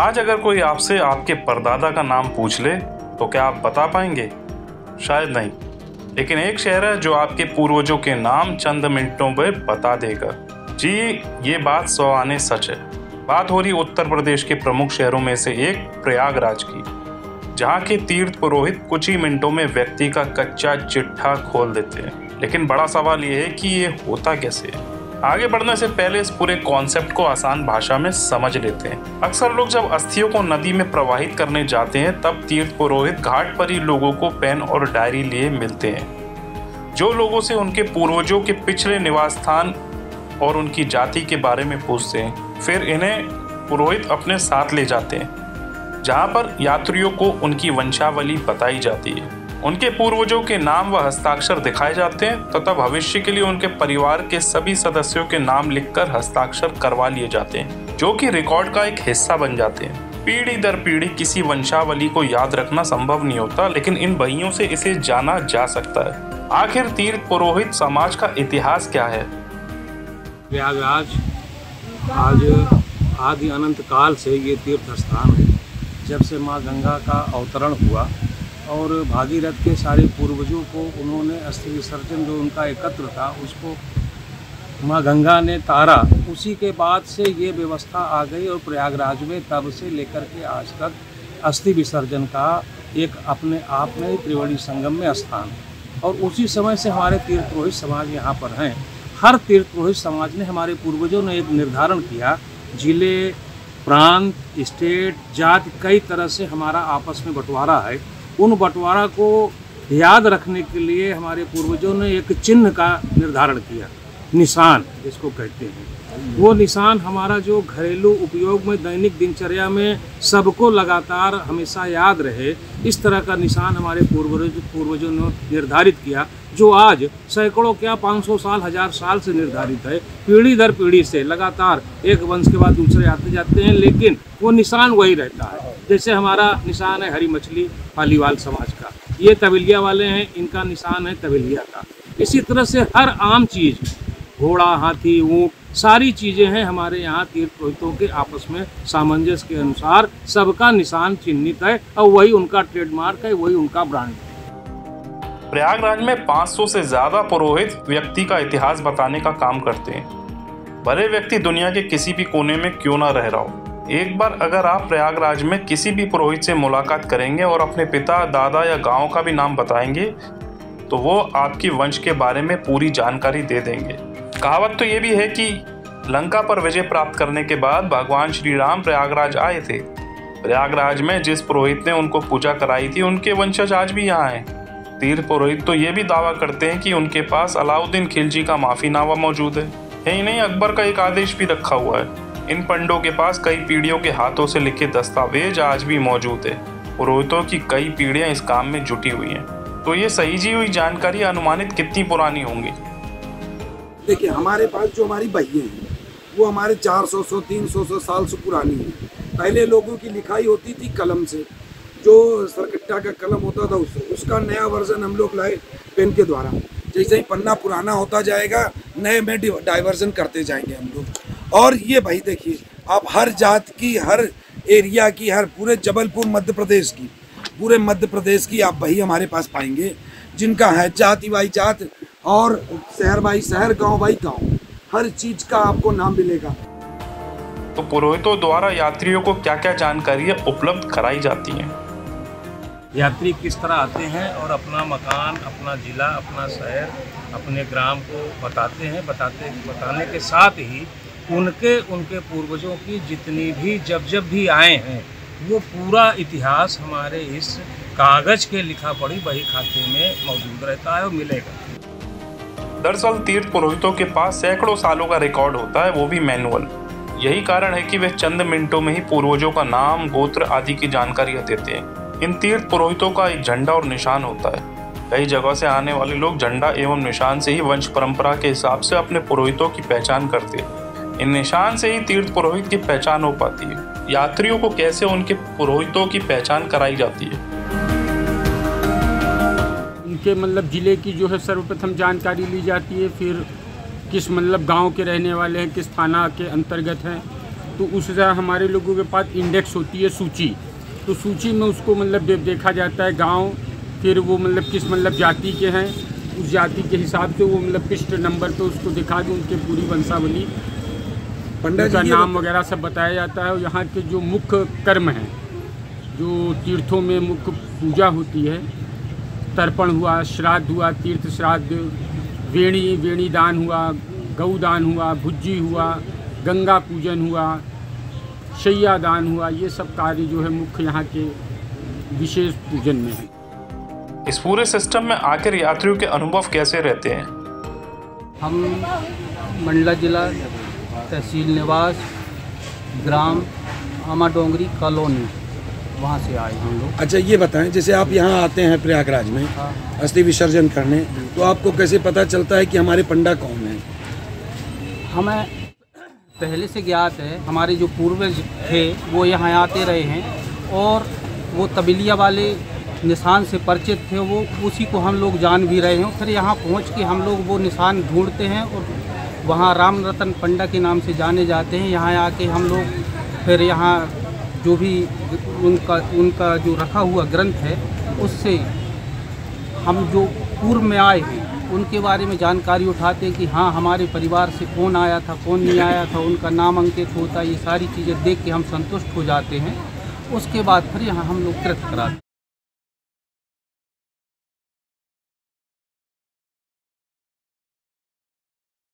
आज अगर कोई आपसे आपके परदादा का नाम पूछ ले तो क्या आप बता पाएंगे? शायद नहीं। लेकिन एक शहर है जो आपके पूर्वजों के नाम चंद मिनटों में बता देगा। जी, ये बात 100 आने सच है। बात हो रही उत्तर प्रदेश के प्रमुख शहरों में से एक प्रयागराज की, जहाँ के तीर्थ पुरोहित कुछ ही मिनटों में व्यक्ति का कच्चा चिट्ठा खोल देते हैं। लेकिन बड़ा सवाल ये है कि ये होता कैसे है। आगे बढ़ने से पहले इस पूरे कॉन्सेप्ट को आसान भाषा में समझ लेते हैं। अक्सर लोग जब अस्थियों को नदी में प्रवाहित करने जाते हैं तब तीर्थ पुरोहित घाट पर ही लोगों को पेन और डायरी लिए मिलते हैं, जो लोगों से उनके पूर्वजों के पिछले निवास स्थान और उनकी जाति के बारे में पूछते हैं। फिर इन्हें पुरोहित अपने साथ ले जाते हैं, जहाँ पर यात्रियों को उनकी वंशावली बताई जाती है। उनके पूर्वजों के नाम व हस्ताक्षर दिखाए जाते हैं तथा भविष्य के लिए उनके परिवार के सभी सदस्यों के नाम लिखकर हस्ताक्षर करवा लिए जाते हैं, जो कि रिकॉर्ड का एक हिस्सा बन जाते हैं। पीढ़ी दर पीढ़ी किसी वंशावली को याद रखना संभव नहीं होता, लेकिन इन बहियों से इसे जाना जा सकता है। आखिर तीर्थ पुरोहित समाज का इतिहास क्या है? प्रयागराज आज आदि अनंत काल से ये तीर्थ स्थान है। जब से माँ गंगा का अवतरण हुआ और भागीरथ के सारे पूर्वजों को उन्होंने अस्थि विसर्जन जो उनका एकत्र था उसको माँ गंगा ने तारा, उसी के बाद से ये व्यवस्था आ गई और प्रयागराज में तब से लेकर के आज तक अस्थि विसर्जन का एक अपने आप में त्रिवेणी संगम में स्थान है। और उसी समय से हमारे तीर्थ पुरोहित समाज यहाँ पर हैं। हर तीर्थ पुरोहित समाज ने, हमारे पूर्वजों ने एक निर्धारण किया, जिले, प्रांत, स्टेट, जाति, कई तरह से हमारा आपस में बंटवारा है। उन बंटवारा को याद रखने के लिए हमारे पूर्वजों ने एक चिन्ह का निर्धारण किया, निशान जिसको कहते हैं। वो निशान हमारा जो घरेलू उपयोग में दैनिक दिनचर्या में सबको लगातार हमेशा याद रहे, इस तरह का निशान हमारे पूर्वजों ने निर्धारित किया, जो आज सैकड़ों क्या 500 साल 1000 साल से निर्धारित है। पीढ़ी दर पीढ़ी से लगातार एक वंश के बाद दूसरे आते जाते हैं, लेकिन वो निशान वही रहता है। जैसे हमारा निशान है हरी मछली पालीवाल समाज का, ये तबेलिया वाले हैं, इनका निशान है तबेलिया का। इसी तरह से हर आम चीज़, घोड़ा, हाथी, ऊँट, सारी चीज़ें हैं हमारे यहाँ तीर्थ पुरोहितों के आपस में सामंजस्य के अनुसार सबका निशान चिन्हित है और वही उनका ट्रेडमार्क है, वही उनका ब्रांड है। प्रयागराज में 500 से ज़्यादा पुरोहित व्यक्ति का इतिहास बताने का काम करते हैं, भले व्यक्ति दुनिया के किसी भी कोने में क्यों ना रह रहा हो। एक बार अगर आप प्रयागराज में किसी भी पुरोहित से मुलाकात करेंगे और अपने पिता, दादा या गांव का भी नाम बताएंगे तो वो आपकी वंश के बारे में पूरी जानकारी दे देंगे। कहावत तो ये भी है कि लंका पर विजय प्राप्त करने के बाद भगवान श्री राम प्रयागराज आए थे। प्रयागराज में जिस पुरोहित ने उनको पूजा कराई थी उनके वंशज आज भी यहाँ हैं। तीर्थ पुरोहित तो ये भी दावा करते हैं कि उनके पास अलाउद्दीन खिलजी का माफीनामा मौजूद है। यही नहीं, अकबर का एक आदेश भी रखा हुआ है। इन पंडों के पास कई पीढ़ियों के हाथों से लिखे दस्तावेज आज भी मौजूद है। पुरोहितों की कई पीढ़ियां इस काम में जुटी हुई हैं। तो ये सहीजी हुई जानकारी अनुमानित कितनी पुरानी होंगी? देखिए, हमारे पास जो हमारी बहियाँ हैं वो हमारे 400 300 साल से पुरानी है। पहले लोगों की लिखाई होती थी कलम से, जो सरकट्टा का कलम होता था उससे। उसका नया वर्जन हम लोग लाए पेन के द्वारा। जैसे ही पन्ना पुराना होता जाएगा नए में डाइवर्जन करते जाएंगे हम लोग। और ये भाई देखिए, आप हर जात की, हर एरिया की, हर पूरे जबलपुर मध्य प्रदेश की, पूरे मध्य प्रदेश की आप भाई हमारे पास पाएंगे, जिनका है जाति बाई जात और शहर बाई शहर, गांव बाई गांव, हर चीज का आपको नाम मिलेगा। तो पुरोहितों द्वारा यात्रियों को क्या क्या जानकारियाँ उपलब्ध कराई जाती हैं? यात्री किस तरह आते हैं और अपना मकान, अपना जिला, अपना शहर, अपने ग्राम को बताते हैं। बताने के साथ ही उनके पूर्वजों की जितनी भी जब भी आए हैं वो पूरा इतिहास हमारे इस कागज के लिखा पढ़ी बही खाते में मौजूद रहता है और मिलेगा। दरअसल तीर्थ पुरोहितों के पास सैकड़ों सालों का रिकॉर्ड होता है, वो भी मैनुअल। यही कारण है कि वे चंद मिनटों में ही पूर्वजों का नाम, गोत्र आदि की जानकारियाँ देते हैं। इन तीर्थ पुरोहितों का एक झंडा और निशान होता है। कई जगह से आने वाले लोग झंडा एवं निशान से ही वंश परंपरा के हिसाब से अपने पुरोहितों की पहचान करते हैं। इन निशान से ही तीर्थ पुरोहित की पहचान हो पाती है। यात्रियों को कैसे उनके पुरोहितों की पहचान कराई जाती है? उनके जिले की जो है सर्वप्रथम जानकारी ली जाती है, फिर किस गांव के रहने वाले हैं, किस थाना के अंतर्गत हैं, तो उससे हमारे लोगों के पास इंडेक्स होती है सूची, तो सूची में उसको मतलब देखा जाता है गांव, फिर वो मतलब किस मतलब जाति के हैं, उस जाति के हिसाब से वो मतलब पिष्ट नंबर पे उसको दिखा के उनके पूरी वंशावली, पंडित उनका जी नाम वगैरह सब बताया जाता है। और यहाँ के जो मुख्य कर्म हैं, जो तीर्थों में मुख्य पूजा होती है, तर्पण हुआ, श्राद्ध हुआ, तीर्थ श्राद्ध, वेणी दान हुआ, गौ दान हुआ, भुज्जी हुआ, गंगा पूजन हुआ, शैया दान हुआ, ये सब कार्य जो है मुख्य यहाँ के विशेष पूजन में है। इस पूरे सिस्टम में आखिर यात्रियों के अनुभव कैसे रहते हैं? हम मंडला जिला तहसील निवास ग्राम आमा डोंगरी कॉलोनी, वहाँ से आए हम लोग। अच्छा ये बताएं, जैसे आप यहाँ आते हैं प्रयागराज में हाँ। अस्थि विसर्जन करने, तो आपको कैसे पता चलता है कि हमारे पंडा कौन है? हमें पहले से ज्ञात है, हमारे जो पूर्वज थे वो यहाँ आते रहे हैं और वो तबीलिया वाले निशान से परिचित थे, वो उसी को हम लोग जान भी रहे हैं। फिर यहाँ पहुँच के हम लोग वो निशान ढूंढते हैं और वहाँ राम रतन पंडा के नाम से जाने जाते हैं। यहाँ आके हम लोग फिर यहाँ जो भी उनका जो रखा हुआ ग्रंथ है, उससे हम जो पूर्व में आए हैं उनके बारे में जानकारी उठाते हैं कि हाँ हमारे परिवार से कौन आया था, कौन नहीं आया था, उनका नाम अंकित होता है। ये सारी चीज़ें देख के हम संतुष्ट हो जाते हैं। उसके बाद फिर यहाँ हम लोग कृत कराते हैं।